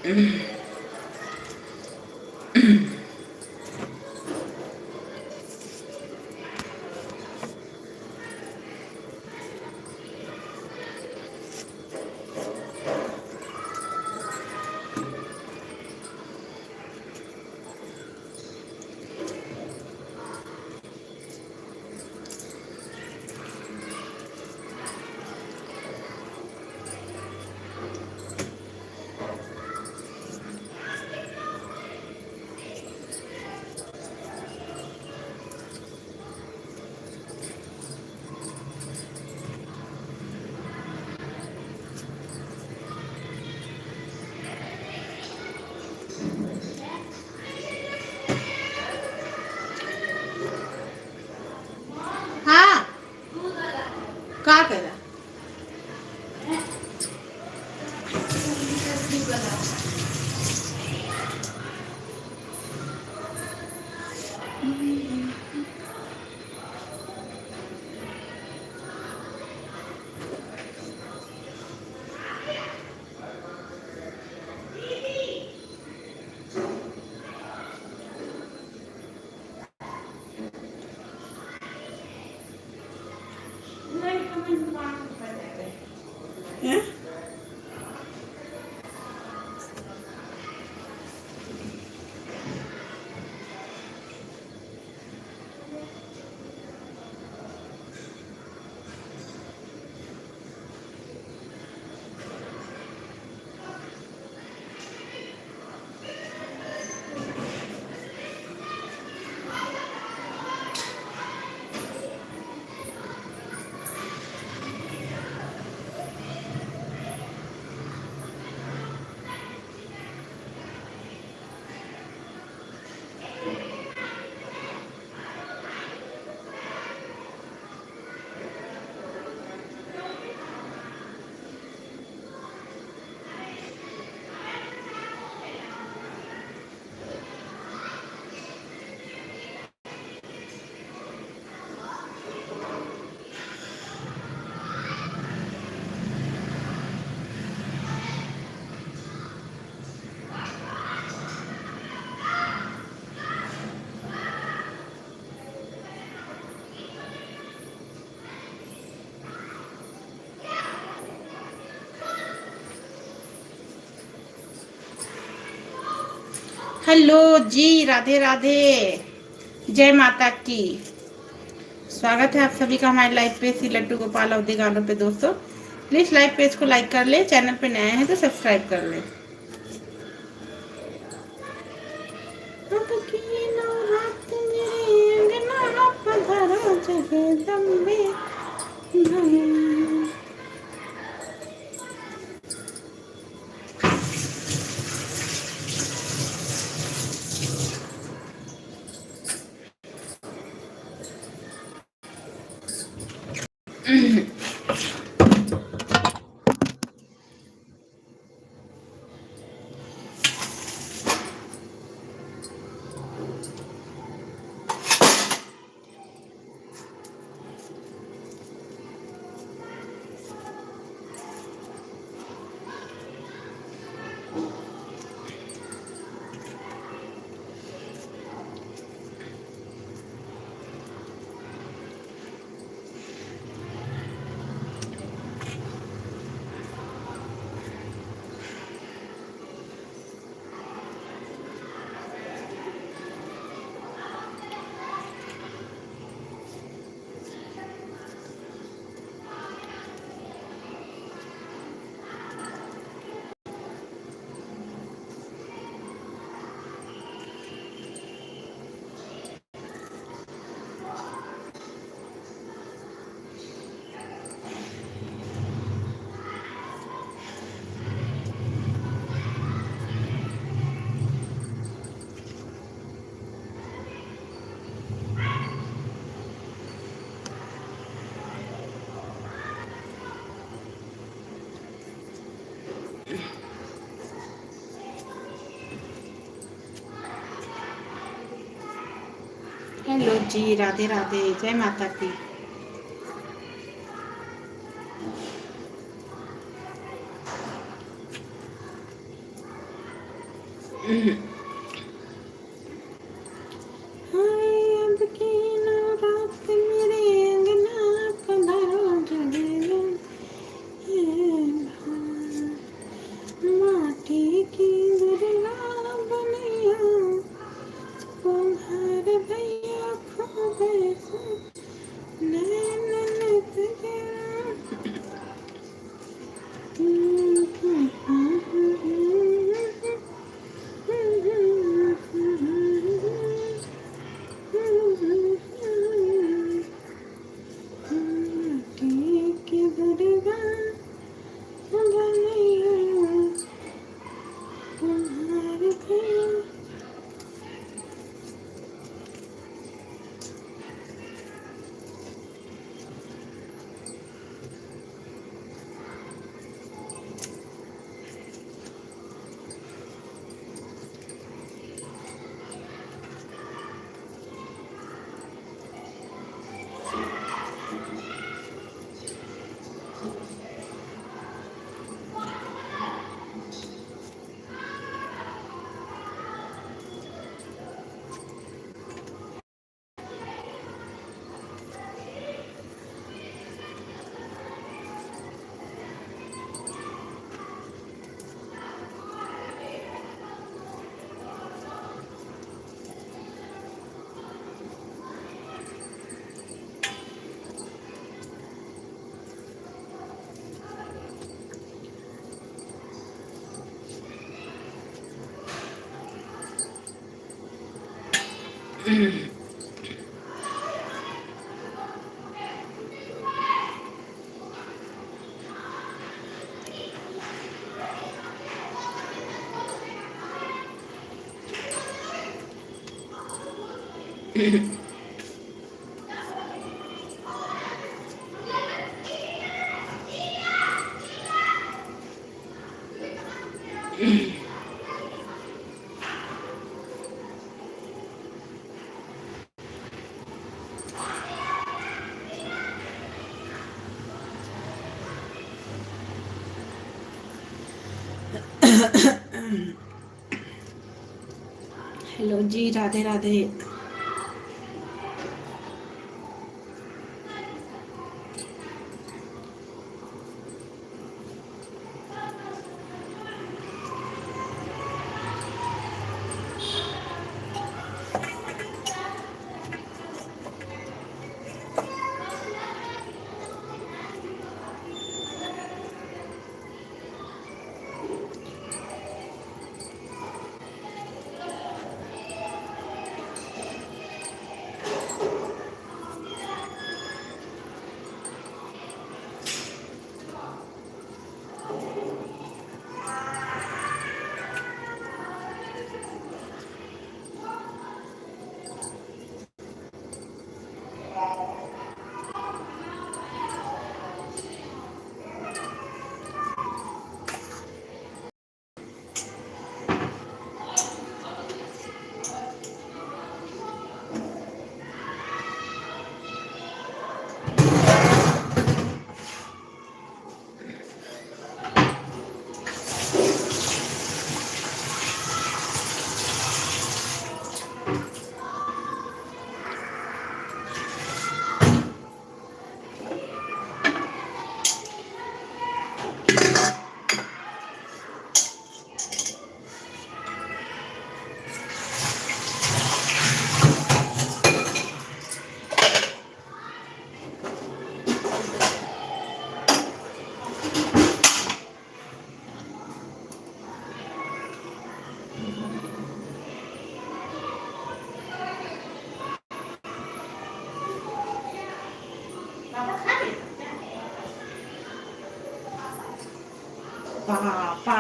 हाँ का करा हैं? हेलो जी, राधे राधे, जय माता की। स्वागत है आप सभी का हमारे लाइव पे श्री लड्डू गोपाल अवधि गानों पे। दोस्तों प्लीज लाइव पेज को लाइक कर ले, चैनल पे नए हैं तो सब्सक्राइब कर ले। हेलो जी, राधे राधे, जय माता की। अब की नवरात मेरे अंगना पधारो जगेगा माटी की दुर्गा बनिया कुम्हार भैया खोबे नैन तेरा की दुर्गा बनिया कुम्हार भैया। हेलो जी, राधे राधे। पापा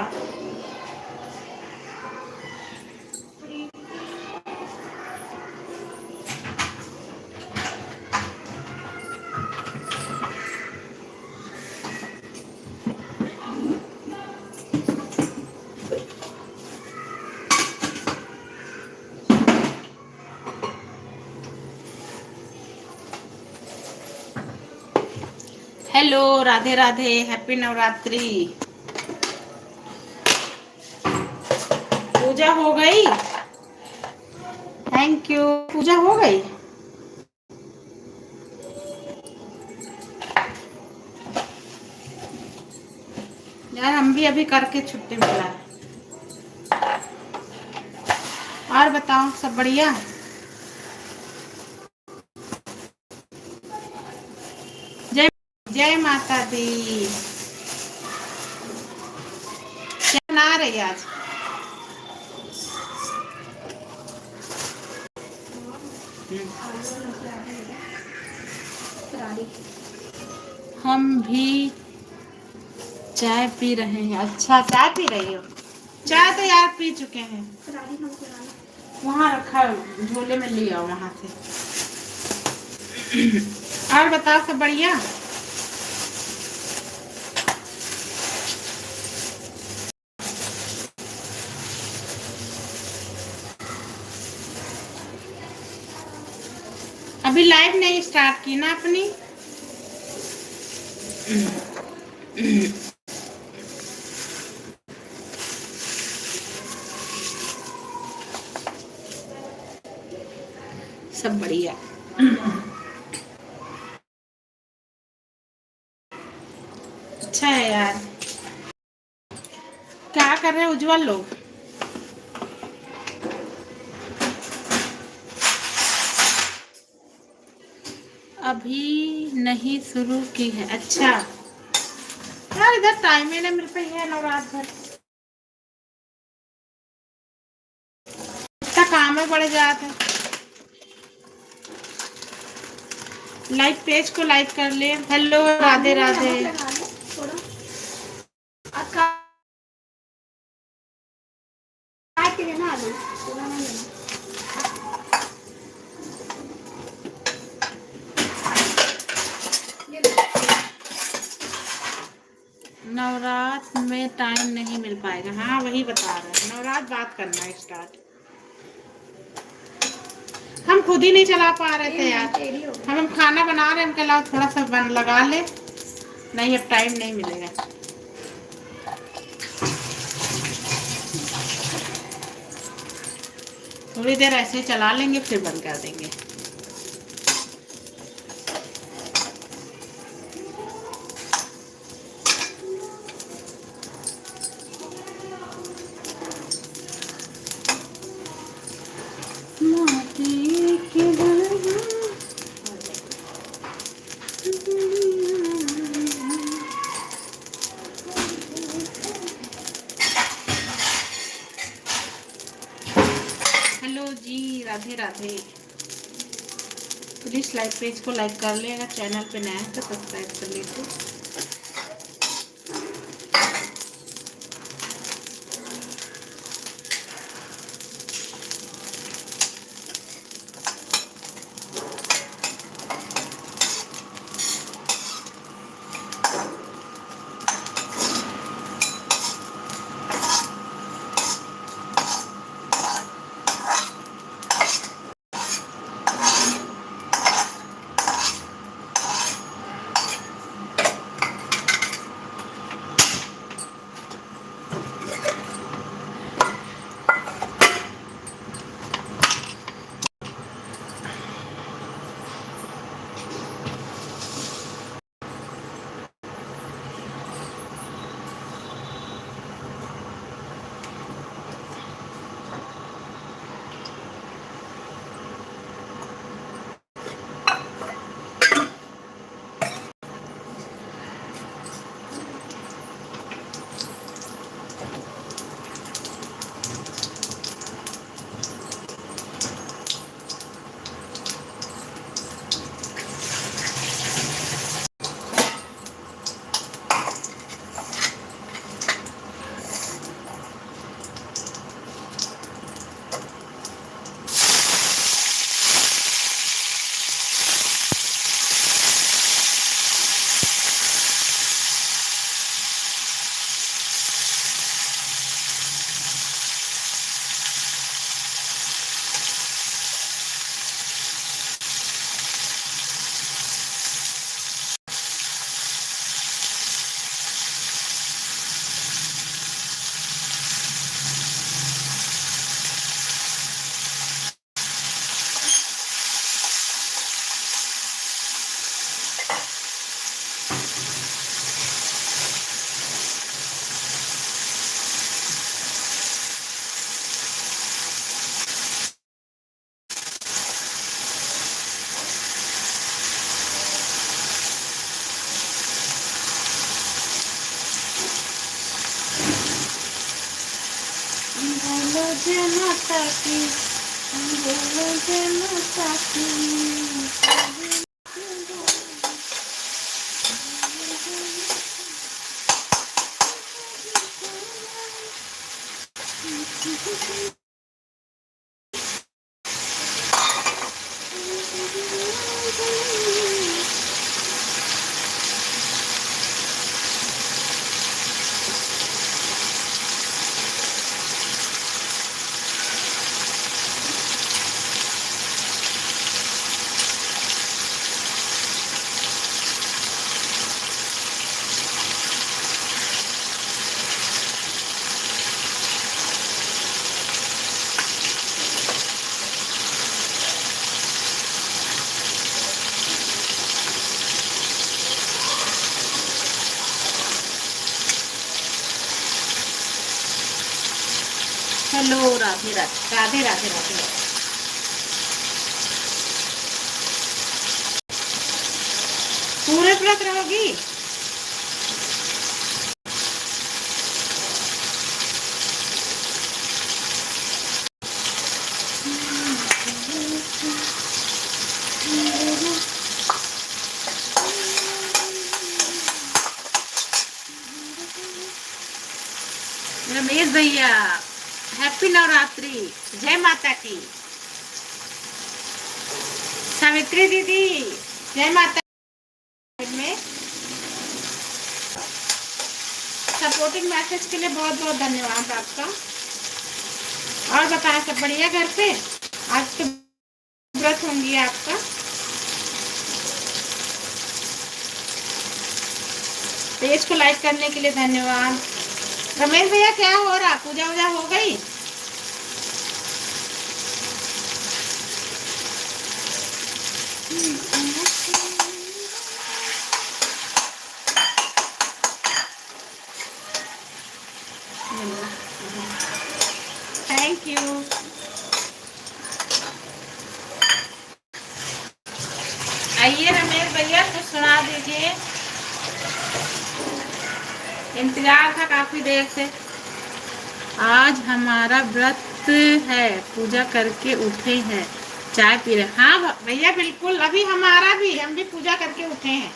हेलो, राधे राधे, हैप्पी नवरात्रि। पूजा हो गई? Thank you. पूजा हो गई? यार हम भी अभी करके छुट्टी मिला है। और बताओ, सब बढ़िया? जय जय माता दी। क्या बना रही आज? हम भी चाय पी रहे हैं। अच्छा, चाय पी रही हो? चाय तो यार पी चुके हैं। वहाँ रखा है, झोले में लिया वहाँ से। और बताओ, सब बढ़िया? अभी लाइव नहीं स्टार्ट की ना अपनी? सब बढ़िया। अच्छा है यार। क्या कर रहे हैं उज्जवल लोग? अभी नहीं शुरू की है। अच्छा यार, इधर टाइम ही नहीं मिल पाई है ना, रात भर इतना काम में पड़ जाते हैं। लाइक पेज को लाइक कर ले। हेलो, राधे राधे। नवरात में टाइम नहीं मिल पाएगा। हाँ वही बता रहे हैं, नवरात बात करना है स्टार्ट। हम खुद ही नहीं चला पा रहे थे यार। हम खाना बना रहे हैं, हम कहा थोड़ा सा बन लगा ले। नहीं, अब टाइम नहीं मिलेगा। थोड़ी देर ऐसे चला लेंगे, फिर बंद कर देंगे। Hello ji, Radhe Radhe. Please like page को लाइक कर ले, अगर चैनल पे नया है तो सब्सक्राइब कर लीजिए। बोलो जय माता की, बोलो जय माता की। हेलो, राधे राधे राधे राधे राधे। पूरे व्रत रहोगी? रमेश भैया हैप्पी नवरात्रि, जय माता की। सावित्री दीदी जय माता में सपोर्टिंग मैसेज के लिए बहुत बहुत धन्यवाद आपका। और बताएं सब बढ़िया घर पे? आज तो व्रत होंगी आपका। पेज को लाइक करने के लिए धन्यवाद। रमेश भैया क्या हो रहा, पूजा वूजा हो गई? Thank you. आइए रमेश भैया कुछ सुना दीजिए, इंतजार था काफी देर से। आज हमारा व्रत है, पूजा करके उठे हैं, चाय पी रहे। हाँ भैया बिल्कुल, अभी हमारा भी, हम भी पूजा करके उठे हैं।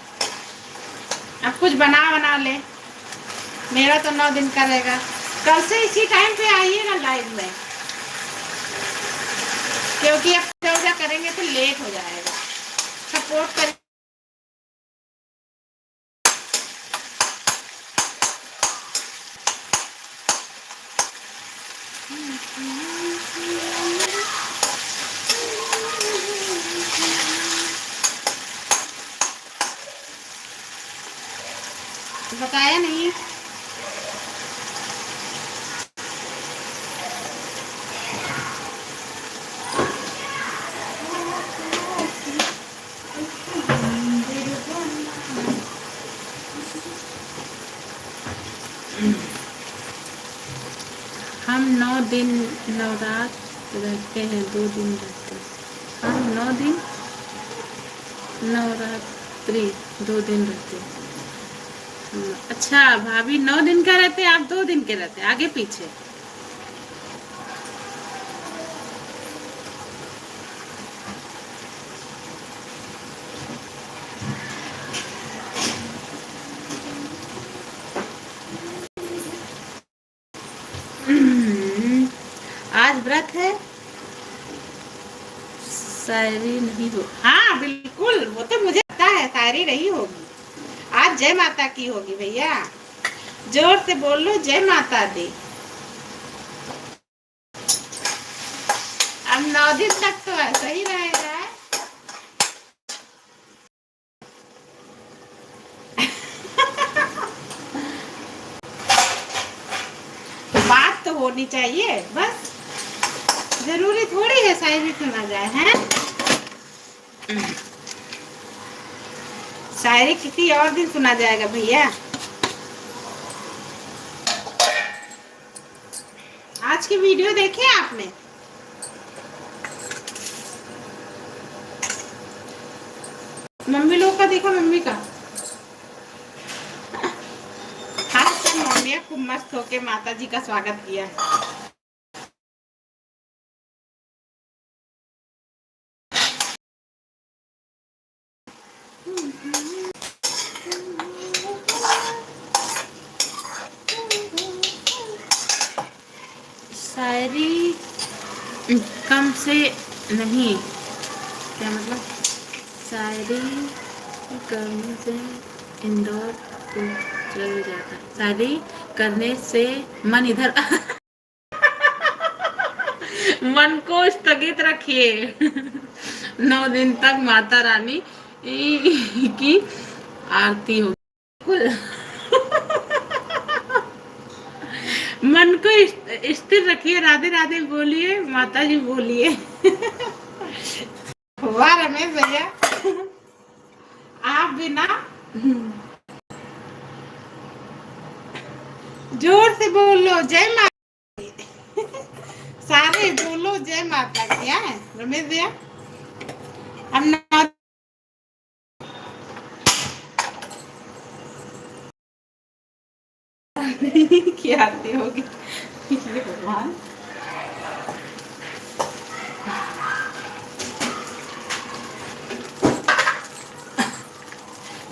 अब कुछ बना ले। मेरा तो 9 दिन का रहेगा। कल से इसी टाइम पे आइएगा लाइव में, क्योंकि अब पूजा करेंगे तो लेट हो जाएगा। सपोर्ट कर। बताया नहीं। हम 9 दिन नवरात रहते हैं, 2 दिन रहते हैं। हम 9 दिन नवरात्रि 2 दिन रहते हैं। अच्छा भाभी 9 दिन का रहते हैं, आप 2 दिन के रहते हैं, आगे पीछे। आज व्रत है, शायरी नहीं हो। हाँ बिल्कुल, वो तो मुझे पता है शायरी नहीं होगी। आज जय माता की होगी भैया, जोर से बोल लो जय माता दी। अब 9 दिन तक तो ऐसा ही रहेगा। बात तो होनी चाहिए बस, जरूरी थोड़ी है शायरी सुना जाए है। शायरी किसी और दिन सुना जाएगा भैया। आज की वीडियो देखे आपने? मम्मी लोग का देखो, मम्मी का। हाँ सब मम्मियाँ खूब मस्त होके माता जी का स्वागत किया। शायरी कम से नहीं, क्या मतलब? शायरी करने से इंदौर को चल जाता, शायरी करने से मन इधर मन को स्थगित रखिए। 9 दिन तक माता रानी की आरती होगी। मन को स्थिर रखिए, राधे राधे बोलिए, माता जी बोलिए। वाह रमेश भैया, आप भी ना जोर से बोलो जय माता, सारे बोलो जय माता की। है रमेश भैया, हम ना क्या आती होगी भगवान।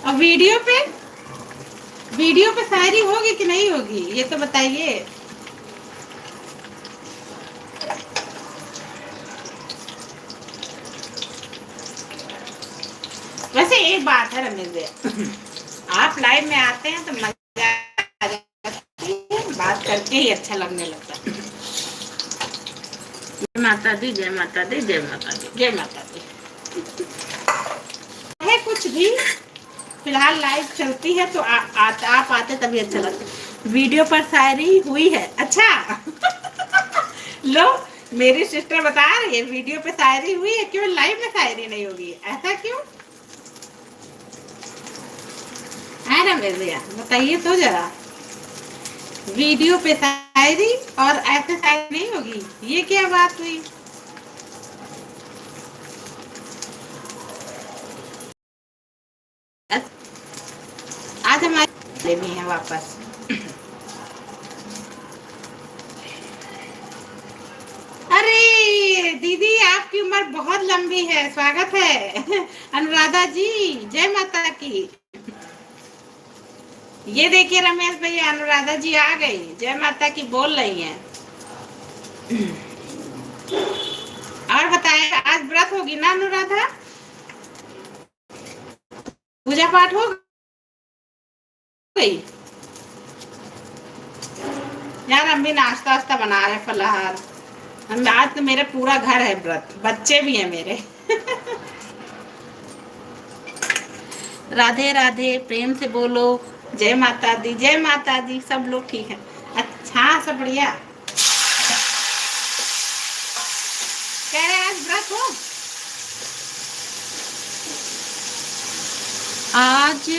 अब वीडियो पे शायरी होगी कि नहीं होगी, ये तो बताइए। वैसे एक बात है रमेश भैया, आप लाइव में आते हैं तो मजा आ जाती है, बात करके ही अच्छा लगने लगता है। जय माता दी, जय माता दी, जय माता दी, जय माता दी। है कुछ भी फिलहाल लाइव चलती है तो आप आते तभी अच्छा लगता है। वीडियो पर शायरी हुई है, अच्छा। लो, मेरी सिस्टर बता रही है वीडियो पे शायरी हुई है, क्यों लाइव में शायरी नहीं होगी, ऐसा क्यों है ना मेरे भैया, बताइए तो जरा। वीडियो पे शायरी और ऐसे शायरी नहीं होगी, ये क्या बात हुई? आज हमारे भी है वापस। अरे दीदी, आपकी उम्र बहुत लंबी है, स्वागत है। अनुराधा जी, जय माता की। ये देखिए रमेश भैया, अनुराधा जी आ गई, जय माता की बोल रही हैं। और बताए, आज व्रत होगी ना अनुराधा, पूजा पाठ हो गई? यार हम भी नाश्ता वास्ता बना रहे, फलाहार। हम आज तो मेरे पूरा घर है व्रत, बच्चे भी हैं मेरे। राधे राधे, प्रेम से बोलो जय माता दी, जय माता दी। सब लोग ठीक है? अच्छा, सब बढ़िया। कह रहे आज व्रत हो? आज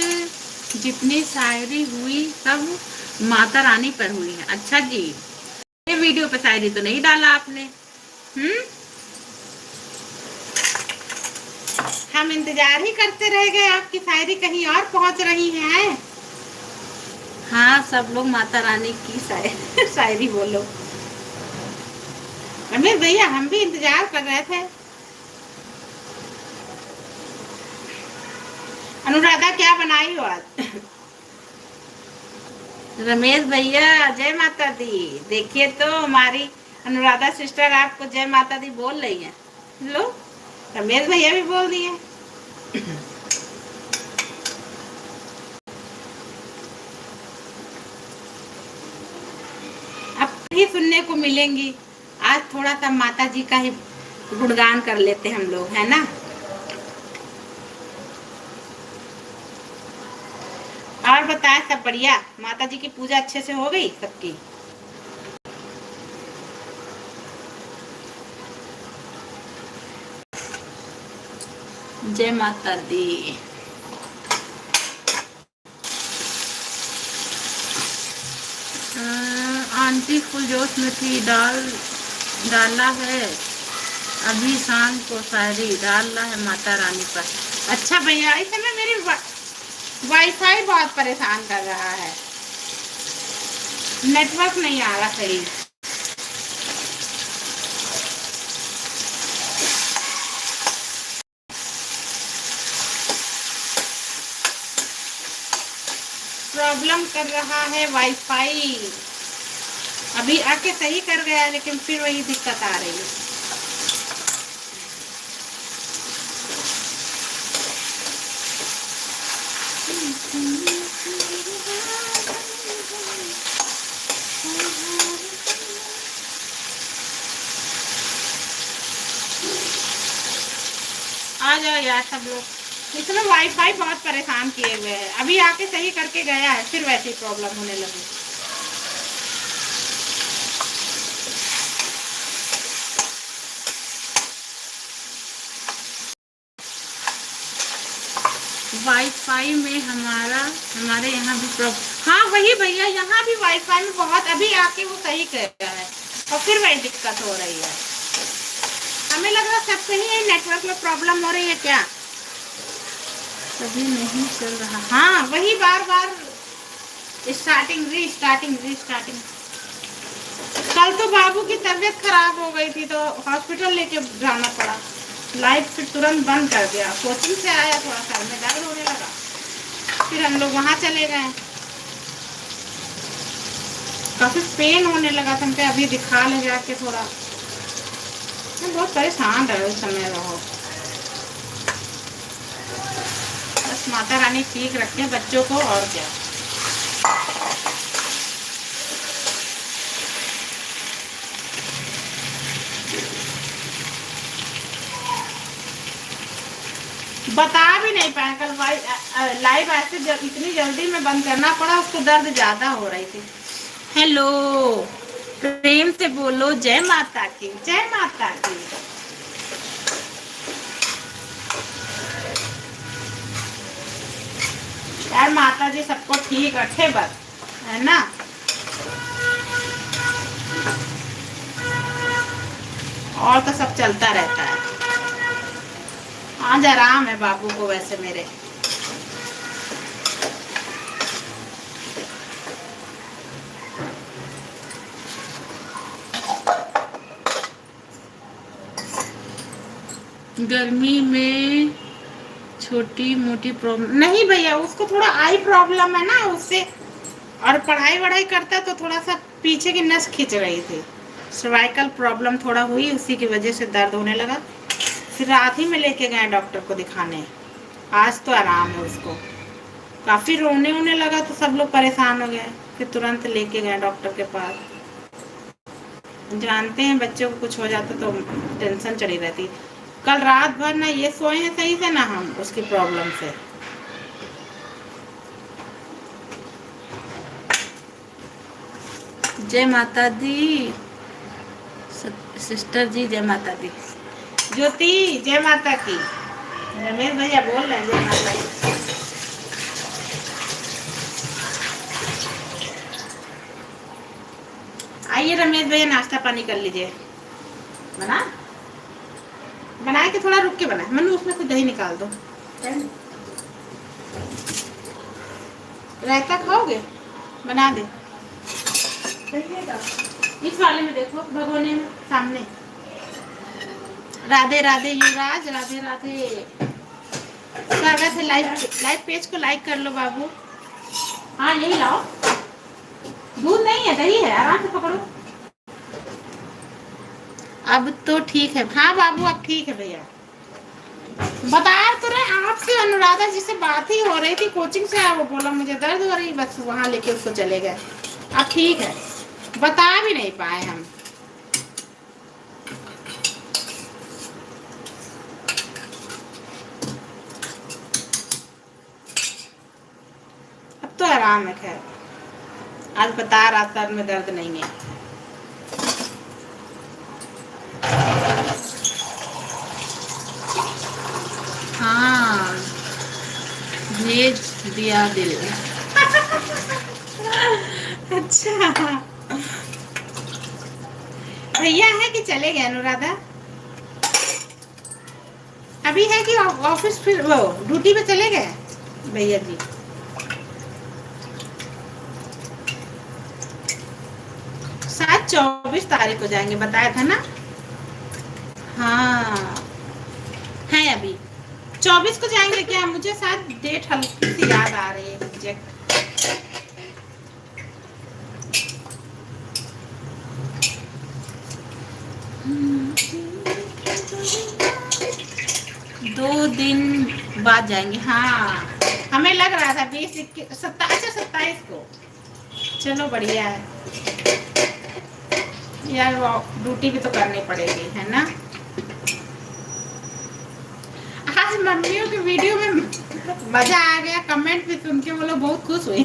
जितनी शायरी हुई सब माता रानी पर हुई है। अच्छा जी, ये वीडियो पे शायरी तो नहीं डाला आपने? हम इंतजार ही करते रह गए, आपकी शायरी कहीं और पहुंच रही है। हाँ, सब लोग माता रानी की शायरी बोलो। रमेश भैया, हम भी इंतजार कर रहे थे। अनुराधा, क्या बनाई हो आज? रमेश भैया, जय माता दी। देखिए तो हमारी अनुराधा सिस्टर आपको जय माता दी बोल रही है। लो, रमेश भैया भी बोल दिए। अब ही सुनने को मिलेंगी। आज थोड़ा सा माता जी का ही गुणगान कर लेते हम लोग, है ना? और बताए, सब बढ़िया? माता जी की पूजा अच्छे से हो गई सबकी? जय माता दी। आंटी फुल जोश में थी, डाला है अभी शाम को, शायरी डालना है माता रानी पर। अच्छा भैया, इस समय मेरी वाईफाई बहुत परेशान कर रहा है, नेटवर्क नहीं आ रहा सही। प्रॉब्लम कर रहा है वाईफाई। अभी आके सही कर गया लेकिन फिर वही दिक्कत आ रही है। आ जाओ यार सब लोग, इसमें वाईफाई बहुत परेशान किए हुए हैं। अभी आके सही करके गया है फिर वैसी प्रॉब्लम होने लगी। वाईफाई में हमारे यहाँ भी प्रॉब्लम। हाँ वही भैया, यहाँ भी वाईफाई में बहुत, अभी आके वो सही कर गया है और फिर वही दिक्कत हो रही है। हमें लग रहा सब कहीं है नेटवर्क में प्रॉब्लम हो रही है क्या, तभी नहीं चल रहा। हाँ वही बार बार स्टार्टिंग रीस्टार्टिंग। कल तो बाबू की तबीयत खराब हो गई थी तो हॉस्पिटल लेके जाना पड़ा। लाइट फिर तुरंत बंद कर दिया। कोचिंग से आया, थोड़ा सर में दर्द होने लगा, फिर हम लोग वहां चले गए। काफी पेन होने लगा था, अभी दिखा ले जाके थोड़ा। मैं बहुत परेशान रहे उस समय रहो। बस माता रानी ठीक रखे बच्चों को, और क्या। बता भी नहीं पाया कल लाइव ऐसे इतनी जल्दी में बंद करना पड़ा, उसको दर्द ज्यादा हो रही थी। हेलो, प्रेम से बोलो जय माता की, जय माता की। यार माता जी सबको ठीक रखे बस, है ना। और तो सब चलता रहता है। आज आराम है बाबू को वैसे मेरे। गर्मी में छोटी मोटी प्रॉब्लम नहीं भैया, उसको थोड़ा आई प्रॉब्लम है ना उससे, और पढ़ाई वढ़ाई करता तो थोड़ा सा पीछे की नस खींच रही थी। सर्वाइकल प्रॉब्लम थोड़ा हुई, उसी की वजह से दर्द होने लगा। फिर रात ही में लेके गए डॉक्टर को दिखाने। आज तो आराम है उसको। काफी रोने होने लगा तो सब लोग परेशान हो गए, फिर तुरंत लेके गए डॉक्टर के पास। जानते हैं बच्चों को कुछ हो जाता तो टेंशन चढ़ी रहती। कल रात भर ना ये सोए हैं सही से, ना हम उसकी प्रॉब्लम से। जय माता दी सिस्टर जी, जय माता दी। ज्योति जय माता की। रमेश भैया बोल रहे हैं जय माता की। आइए रमेश भैया, नाश्ता पानी कर लीजिए। बनाए के थोड़ा रुक के बनाए। मनु उसमें से दही निकाल दो। रायता खाओगे? बना दे। इस वाले में देखो, भगोने में सामने। राधे राधे युवराज, राधे राधे। स्वागत है। लाइव पेज को लाइक कर लो बाबू। हाँ यही लाओ, दूध नहीं है दही है, आराम से पकड़ो। अब तो ठीक है। हाँ बाबू अब ठीक है भैया। बता तो रहे आपसे, अनुराधा जी से बात ही हो रही थी, कोचिंग से आया, वो बोला मुझे दर्द हो रही, बस वहां लेके उसको चले गए। अब ठीक है, बता भी नहीं पाए हम। अब तो आराम है। खैर आज बता रहा सर में दर्द नहीं है। हाँ भेज दिया दिल। अच्छा भैया है कि चले गए अनुराधा? अभी है कि ऑफिस, फिर वो ड्यूटी पे चले गए भैया जी? शायद 24 तारीख को जाएंगे, बताया था ना। हाँ है, अभी 24 को जाएंगे क्या? मुझे शायद डेट हल्की सी याद आ रही है एग्जैक्ट। 2 दिन बाद जाएंगे। हाँ, हमें लग रहा था 27 को। चलो बढ़िया है यार, ड्यूटी भी तो करनी पड़ेगी है ना। आज मम्मियों की वीडियो में मजा आ गया, कमेंट भी सुन के वो लोग बहुत खुश हुई।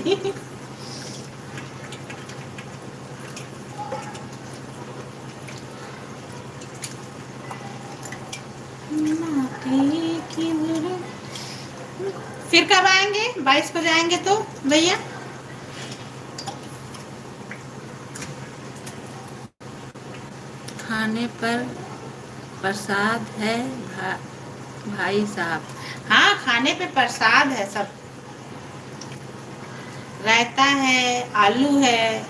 फिर कब आएंगे? 22 को जाएंगे तो भैया। खाने पर प्रसाद है भाई साहब। हाँ, खाने पे प्रसाद है सब। रायता है, आलू है।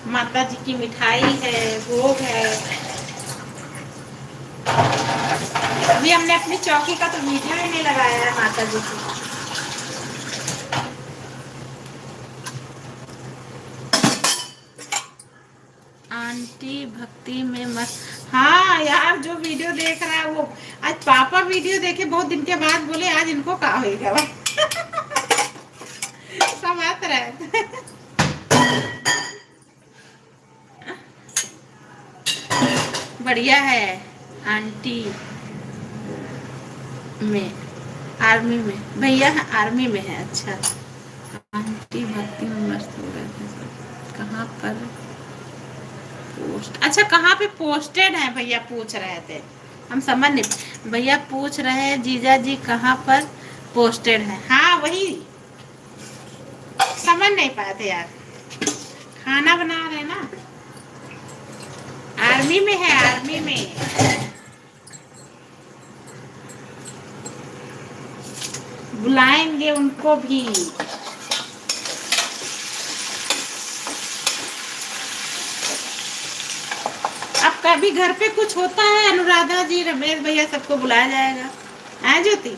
माता जी की मिठाई है, भोग है। अभी हमने अपनी चौकी का तो वीडियो ही नहीं लगाया है माता जी की। आंटी भक्ति में मस्त। हाँ यार, जो वीडियो देख रहा है वो आज पापा वीडियो देखे बहुत दिन के बाद, बोले आज इनको क्या हो गया। समझ रहे। बढ़िया है। आंटी में आर्मी में, भैया आर्मी में है। अच्छा, आंटी भक्ति में मस्त हो गए थे। कहाँ पर पोस्ट? अच्छा, कहाँ पे पोस्टेड है भैया पूछ रहे थे, हम समझ नहीं। भैया पूछ रहे हैं जीजा जी कहाँ पर पोस्टेड है। हाँ वही समझ नहीं पाए थे यार, खाना बना रहे ना। आर्मी में है, आर्मी में। बुलाएंगे उनको भी। अब कभी घर पे कुछ होता है, अनुराधा जी, रमेश भैया, सबको बुलाया जाएगा। है ज्योति,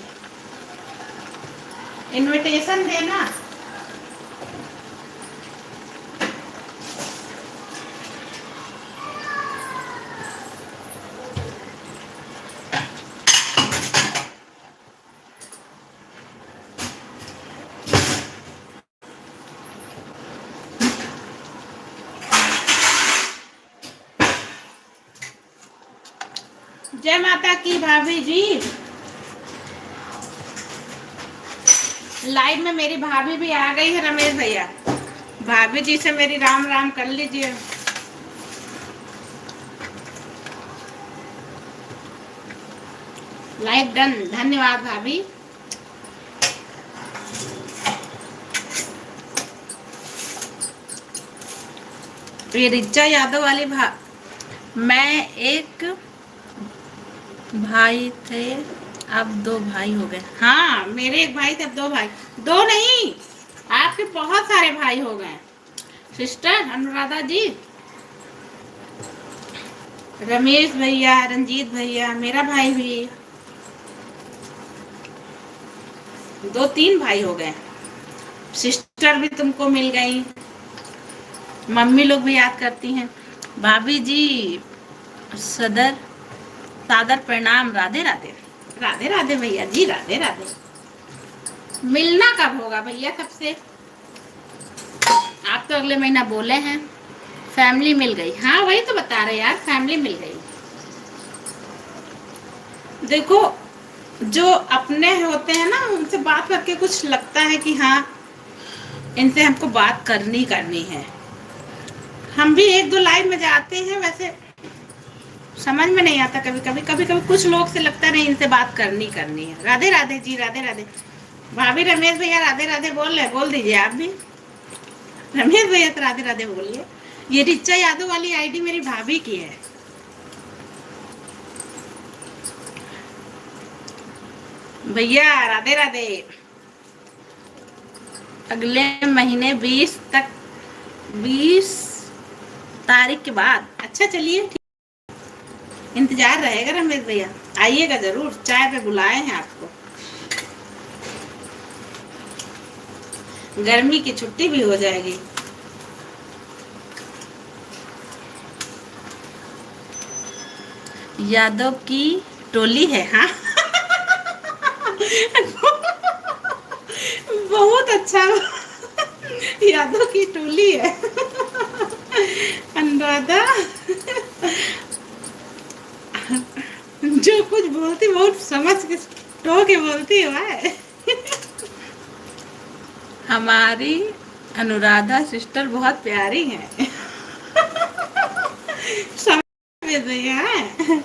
इनविटेशन देना। जय माता की भाभी जी। लाइव में मेरी भाभी भी आ गई है, रमेश भैया। भाभी जी से मेरी राम राम कर लीजिए। लाइव डन, धन्यवाद भाभी। ये रिचा यादव वाली मैं एक भाई थे, अब 2 भाई हो गए। हाँ, मेरे एक भाई थे, अब 2 भाई। 2 नहीं, आपके बहुत सारे भाई हो गए। सिस्टर अनुराधा जी, रमेश भैया, रंजीत भैया, मेरा भाई भी, 2-3 भाई हो गए। सिस्टर भी तुमको मिल गई। मम्मी लोग भी याद करती हैं। भाभी जी सादर प्रणाम। राधे राधे। राधे राधे भैया जी, राधे राधे। मिलना कब होगा भैया सबसे? आप तो अगले महीना बोले हैं। फैमिली मिल गई। हाँ वही तो बता रहे यार, फैमिली मिल गई। देखो, जो अपने होते हैं ना, उनसे बात करके कुछ लगता है कि हाँ इनसे हमको बात करनी है। हम भी 1-2 लाइव में जाते हैं, वैसे समझ में नहीं आता कभी कभी कुछ लोग से लगता नहीं इनसे बात करनी है। राधे राधे जी, राधे राधे। भाभी रमेश भैया राधे राधे बोल दीजिए आप भी। रमेश भैया तो राधे राधे बोलिए। ये रिचा यादव वाली आईडी मेरी भाभी की है। भैया राधे राधे। अगले महीने 20 तारीख के बाद। अच्छा चलिए, इंतजार रहेगा रमेश भैया, आइएगा जरूर। चाय पे बुलाए हैं आपको। गर्मी की छुट्टी भी हो जाएगी। यादव की टोली है। हाँ बहुत अच्छा। यादव की टोली है। अनुराधा जो कुछ बोलती बहुत समझ के टो के बोलती है। हमारी अनुराधा सिस्टर बहुत प्यारी है। समझ रही है।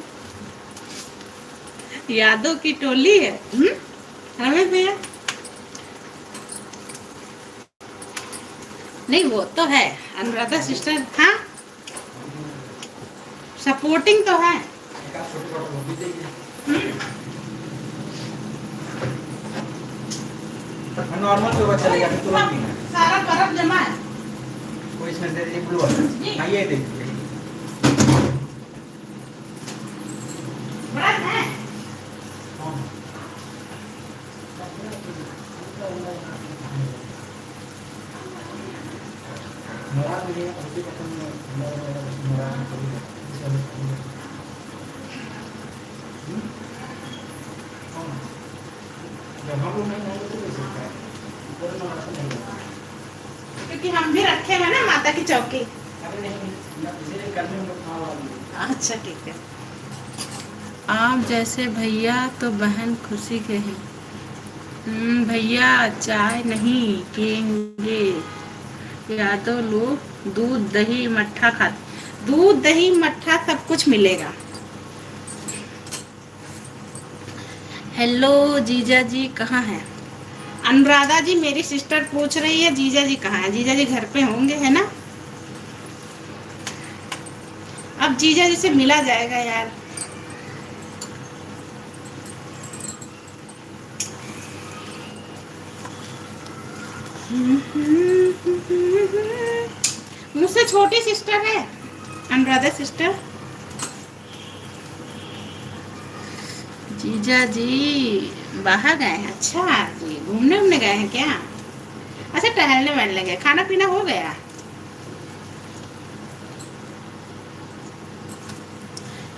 यादव की टोली है। रमेश भैया नहीं वो तो है अनुराधा सिस्टर। हाँ सपोर्टिंग तो है। नॉर्मल से ऊपर चलेगा फिर तुरंत नहीं सारा बर्फ जमा है। कोई इसमें से ये ब्लू वाला हाँ ये देखिए बर्फ है। क्योंकि हम भी रखे हैं ना माता की चौकी। अच्छा ठीक है। आप जैसे भैया तो बहन खुशी के हैं। भैया चाय नहीं पियेंगे। यादव लोग दूध दही मट्ठा खाते। दूध दही मट्ठा सब कुछ मिलेगा। हेलो जीजा जी कहाँ हैं? अनुराधा जी मेरी सिस्टर पूछ रही है जीजा जी कहाँ हैं। जीजा जी घर पे होंगे है ना। अब जीजा जी से मिला जाएगा यार। मुझसे छोटी सिस्टर है अनुराधा सिस्टर। जीजा जी बाहर गए हैं। अच्छा जी घूमने उमने गए हैं क्या? अच्छा टहलने वहलने गए। खाना पीना हो गया?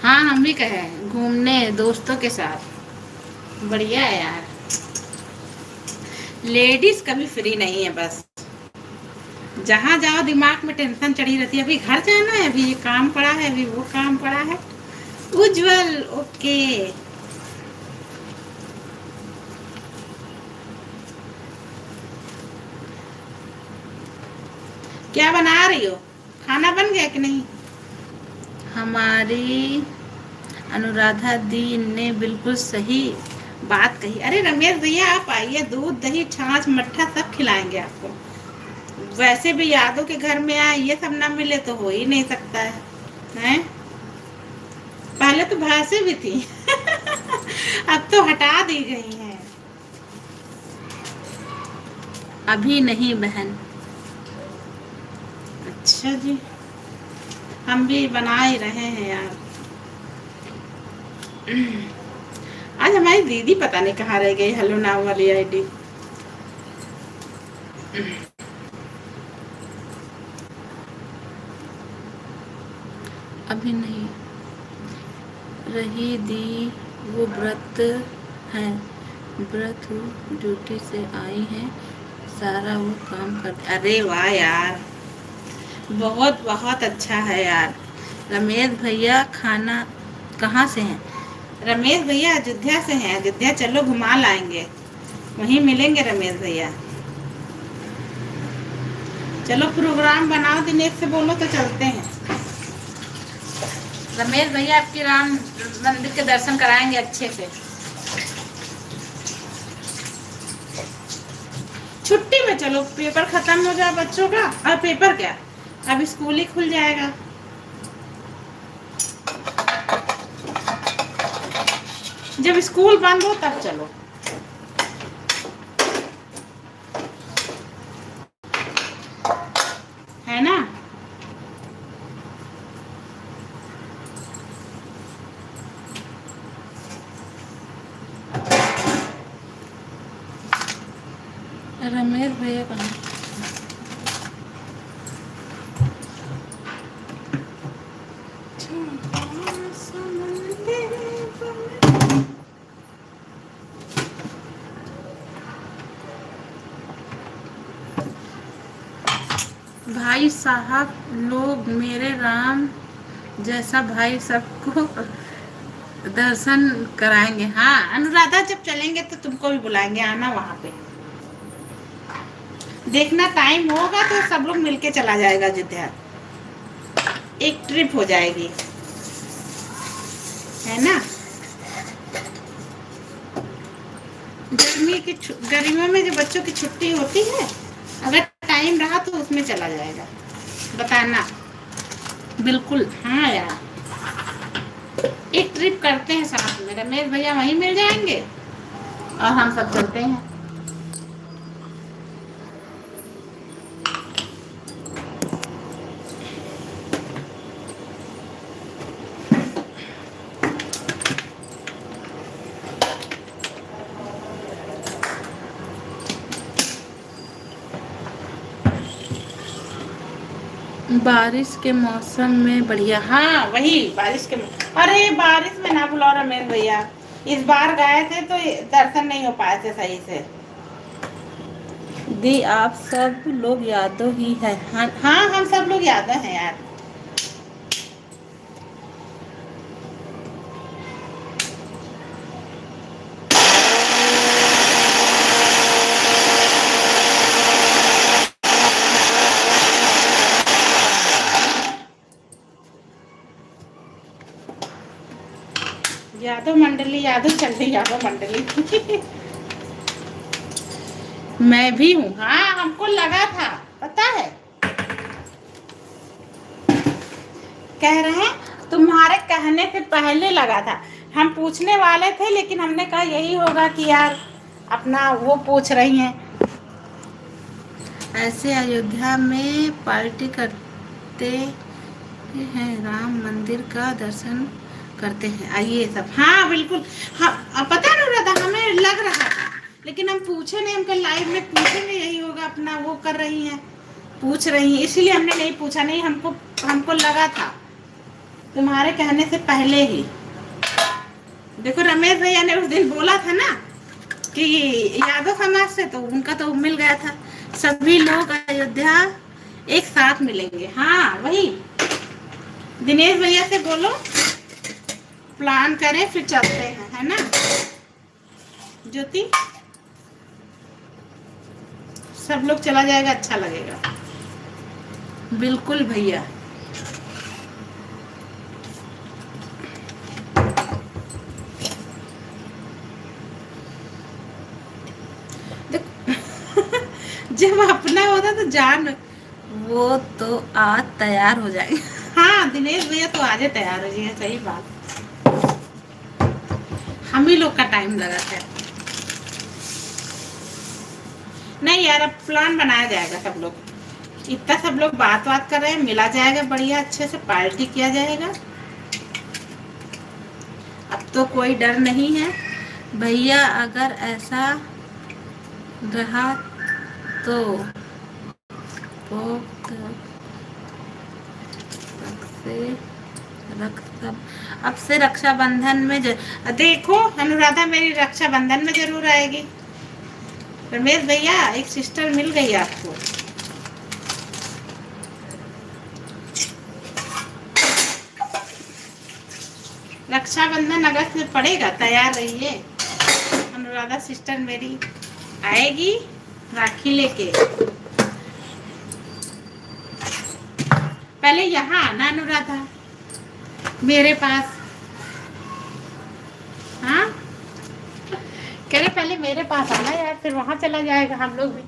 हाँ हम भी गए घूमने दोस्तों के साथ। बढ़िया है यार। लेडीज कभी फ्री नहीं है बस। जहाँ जाओ दिमाग में टेंशन चढ़ी रहती है। अभी घर जाना है अभी ये काम पड़ा है अभी वो काम पड़ा है। उज्जवल ओके। क्या बना रही हो? खाना बन गया कि नहीं? हमारी अनुराधा दी ने बिल्कुल सही बात कही। अरे रमेश भैया आप आइए दूध दही छाछ मट्ठा सब खिलाएंगे आपको। वैसे भी यादव के घर में आए ये सब ना मिले तो हो ही नहीं सकता है, हैं? पहले तो भैंसे भी थी। अब तो हटा दी गई हैं। अभी नहीं बहन। अच्छा जी हम भी बना ही रहे हैं यार। आज हमारी दीदी पता नहीं कहाँ रह गई हेलो नाम वाली आईडी। अभी नहीं रही दी वो व्रत है। व्रत ड्यूटी से आई है सारा वो काम करते। अरे वाह यार बहुत बहुत अच्छा है यार। रमेश भैया खाना कहाँ से हैं? रमेश भैया अयोध्या से हैं। अयोध्या चलो घुमा लाएंगे वहीं मिलेंगे रमेश भैया। चलो प्रोग्राम बनाओ दिनेश से बोलो तो चलते हैं। रमेश भैया आपकी राम मंदिर के दर्शन कराएंगे अच्छे से। छुट्टी में चलो पेपर खत्म हो जाए बच्चों का। अब पेपर क्या अब स्कूल ही खुल जाएगा। जब स्कूल बंद हो तब चलो। है ना। रमेश भैया कहाँ? भाई साहब लोग मेरे राम जैसा भाई सबको दर्शन कराएंगे। हाँ अनुराधा, जब चलेंगे तो तुमको भी बुलाएंगे, आना वहाँ पे। देखना टाइम होगा तो सब लोग मिलके चला जाएगा अयोध्या, एक ट्रिप हो जाएगी, है ना। गर्मियों में जो बच्चों की छुट्टी होती है, अगर टाइम रहा तो उसमें चला जाएगा, बताना। बिल्कुल हाँ यार, एक ट्रिप करते हैं साथ में, रमेश भैया वहीं मिल जाएंगे और हम सब चलते हैं। बारिश के मौसम में बढ़िया। हाँ वही बारिश के अरे बारिश में ना बुलाओ रमेश भैया, इस बार गए थे तो दर्शन नहीं हो पाए थे सही से। दी आप सब लोग यादव ही है। हाँ हाँ, हम सब लोग यादव हैं यार। यादव मंडली, यादव चल रही यादव मंडली। मैं भी हूँ। हाँ हमको लगा था, पता है कह रहे हैं, तुम्हारे कहने से पहले लगा था। हम पूछने वाले थे लेकिन हमने कहा यही होगा कि यार अपना वो पूछ रही हैं। ऐसे अयोध्या में पार्टी करते हैं, राम मंदिर का दर्शन करते हैं, आइए सब। हाँ बिल्कुल। हाँ पता है अनुराधा, हमें लग रहा था लेकिन हम पूछे नहीं, हमको लाइव में पूछेंगे यही होगा, अपना वो कर रही हैं, पूछ रही हैं, इसीलिए हमने नहीं पूछा। नहीं हमको लगा था तुम्हारे कहने से पहले ही। देखो रमेश भैया ने उस दिन बोला था ना कि यादव समाज से, तो उनका तो मिल गया था। सभी लोग अयोध्या एक साथ मिलेंगे। हाँ वही, दिनेश भैया से बोलो प्लान करें फिर चलते हैं, है ना ज्योति। सब लोग चला जाएगा, अच्छा लगेगा। बिल्कुल भैया। जब अपना होता तो जान, वो तो आज तैयार हो जाएंगे। हाँ दिनेश भैया तो आज तैयार हो जाएंगे, सही बात। हम ही लोग का टाइम लगा था। नहीं यार, अब प्लान बनाया जाएगा, सब लोग इतना सब लोग बात कर रहे हैं, मिला जाएगा बढ़िया, अच्छे से पार्टी किया जाएगा। अब तो कोई डर नहीं है भैया, अगर ऐसा रहा तो अब से रक्षाबंधन में देखो अनुराधा, मेरी रक्षाबंधन में जरूर आएगी। रमेश भैया एक सिस्टर मिल गई आपको। रक्षाबंधन अगस्त में पड़ेगा, तैयार रहिए। अनुराधा सिस्टर मेरी आएगी राखी लेके। पहले यहाँ आना अनुराधा मेरे पास। हाँ कह रहे पहले मेरे पास आना यार, फिर वहां चला जाएगा हम लोग भी।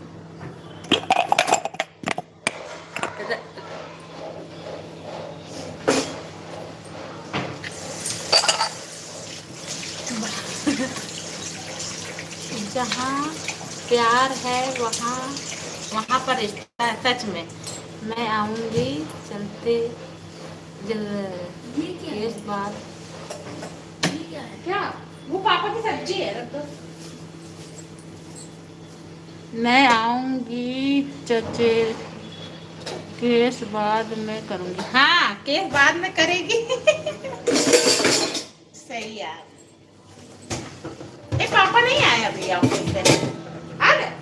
जहाँ प्यार है वहाँ पर रिश्ता है, सच में। मैं आऊंगी चलते इस बार। क्या वो पापा की सब्जी है, रख दो। मैं आऊंगी चचे, केस बाद में करूंगी। हाँ केस बाद में करेगी। सही यार। पापा नहीं आए अभी ऑफिस से, आ गए।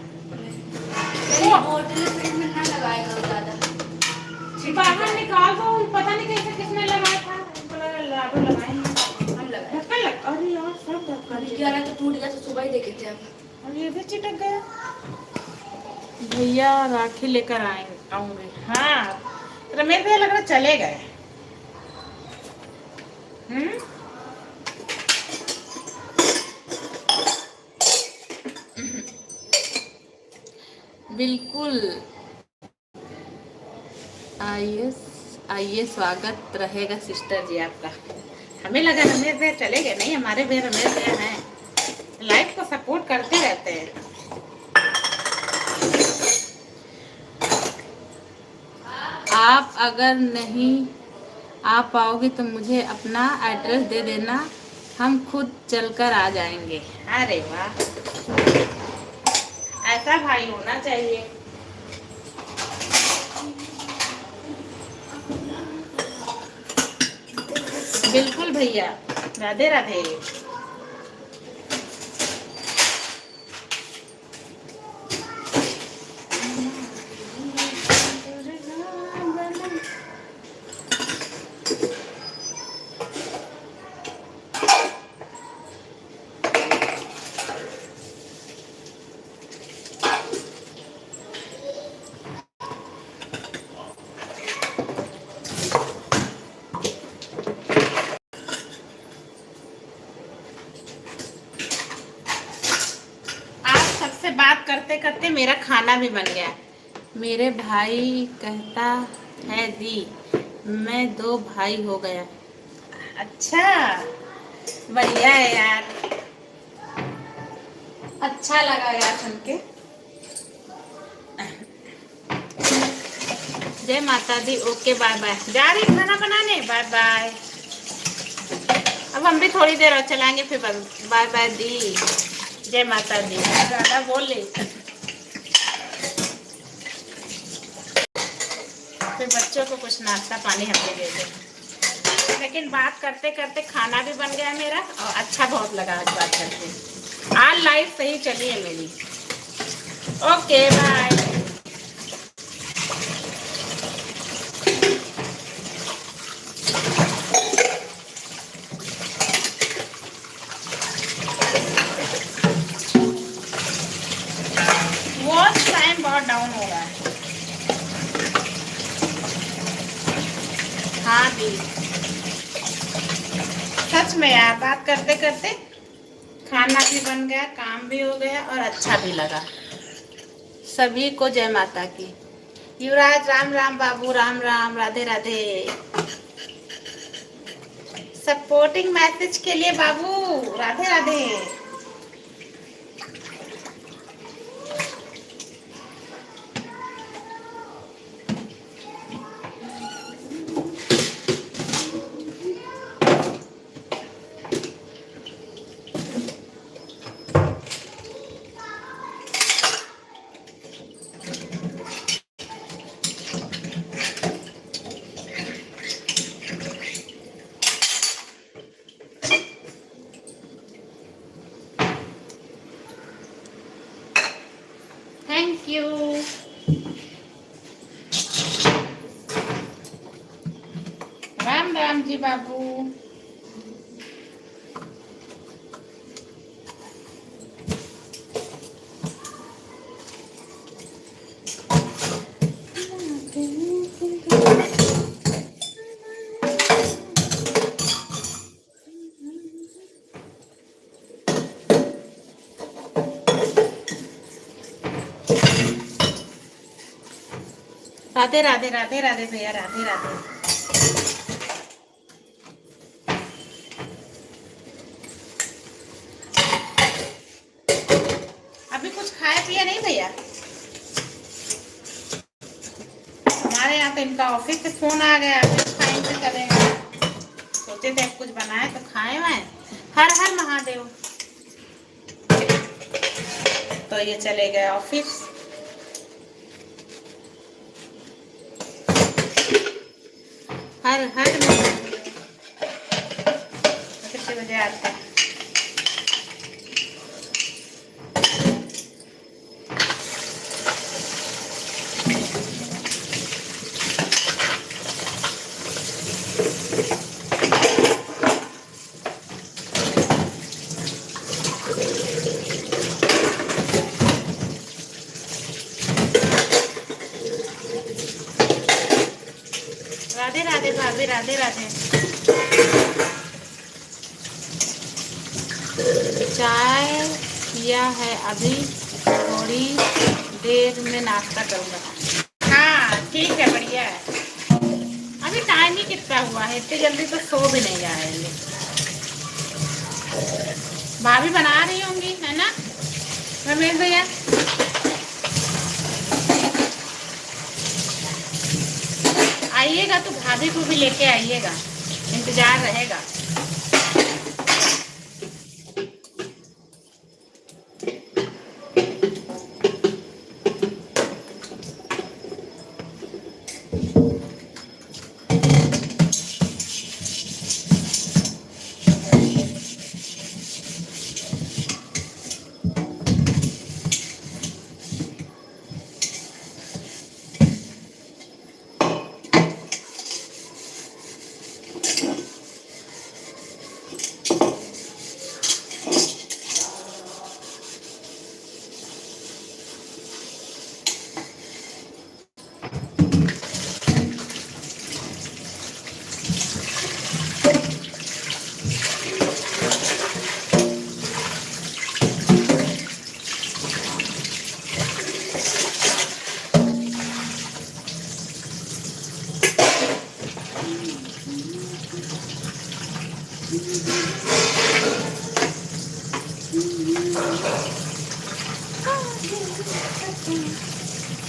होटल में ना लगाएगा ज्यादा। झाड़ू लगाएंगे। हम लगाए। ढक्कन लग, अरे यार सब ढक्कन अभी क्या रहा तो टूट गया तो सुबह ही देखे थे हम। और ये भी चिटक गया। भैया राखी लेकर आऊंगे। हाँ रमेश भैया लग रहा चले गए। बिल्कुल आइए आइए, स्वागत रहेगा सिस्टर जी आपका। हमें लगा रमेश भैया चले गए, नहीं हमारे भैया रमेश भैया हैं, लाइफ को सपोर्ट करते रहते हैं। आप अगर नहीं आ पाओगे तो मुझे अपना एड्रेस दे देना, हम खुद चलकर आ जाएंगे। अरे वाह, ऐसा भाई होना चाहिए। बिल्कुल भैया, राधे राधे। बात करते करते मेरा खाना भी बन गया। मेरे भाई कहता है दी मैं 2 भाई हो गया। अच्छा बढ़िया है यार, अच्छा लगा यार सुन के। जय माता दी। ओके बाय बाय, जा रही खाना बनाने। Bye bye. अब हम भी थोड़ी देर और चलाएंगे फिर। बाय बाय दी। जय माता दी। ज्यादा बोल ले फिर बच्चों को कुछ नाश्ता पानी हम भी दे दें। लेकिन बात करते करते खाना भी बन गया मेरा, और अच्छा बहुत लगा आज बात करके। आज लाइफ सही चली है मेरी। Okay bye. वॉच टाइम बहुत डाउन हो रहा है। हाँ दी, सच में यार बात करते करते खाना भी बन गया, काम भी हो गया और अच्छा भी लगा। सभी को जय माता की। युवराज राम राम बाबू, राम राम, राधे राधे। सपोर्टिंग मैसेज के लिए बाबू, राधे राधे। Thank you. राम राम जी बाबू। राधे राधे, राधे राधे भैया, राधे राधे। अभी कुछ खाया पिया नहीं भैया? हमारे यहाँ तो इनका ऑफिस से फोन आ गया, कुछ खाएं तो चलेगा। सोचे थे कुछ बनाए तो खाए मैं। हर हर महादेव। तो ये चले गए ऑफिस। हर हर कितने बजे आते हैं? राधे राधे भाभी, राधे राधे। चाय किया है अभी, थोड़ी देर में नाश्ता करूँगा। हाँ ठीक है, बढ़िया है। अभी टाइम ही कितना हुआ है, इतनी जल्दी तो सो भी नहीं जाएंगे। भाभी बना रही होंगी है ना रमेश भैया? आइएगा तो भाभी को भी लेके आइएगा, इंतजार रहेगा।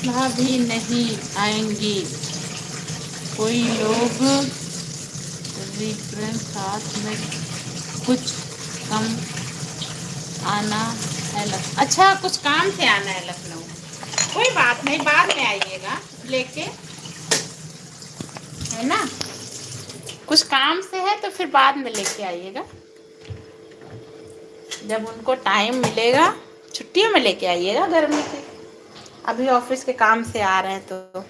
भाभी नहीं आएंगी, कोई लोग रिफरेंस साथ में कुछ कम आना है अच्छा कुछ काम से आना है लखनऊ। कोई बात नहीं, बाद में आइएगा लेके, है ना? कुछ काम से है तो फिर बाद में लेके आइएगा, जब उनको टाइम मिलेगा छुट्टियों में लेके आइएगा गर्मी के। अभी ऑफिस के काम से आ रहे हैं तो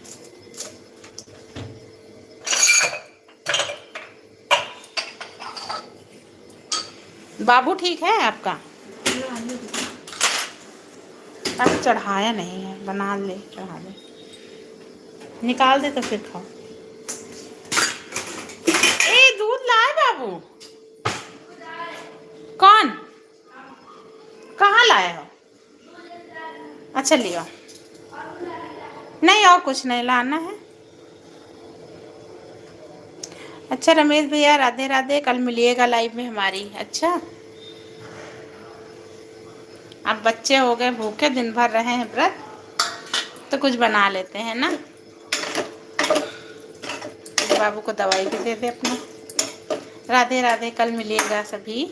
बाबू ठीक है आपका? अब चढ़ाया नहीं है, बना ले, चढ़ा ले, निकाल दे तो फिर खाओ। ए दूध लाए बाबू? कौन? कहाँ लाए हो? अच्छा लियो, नहीं और कुछ नहीं लाना है। अच्छा रमेश भैया राधे राधे, कल मिलिएगा लाइव में हमारी। अच्छा अब बच्चे हो गए भूखे, दिन भर रहे हैं व्रत, तो कुछ बना लेते हैं ना। बाबू को दवाई भी दे दे अपना। राधे राधे, कल मिलिएगा सभी।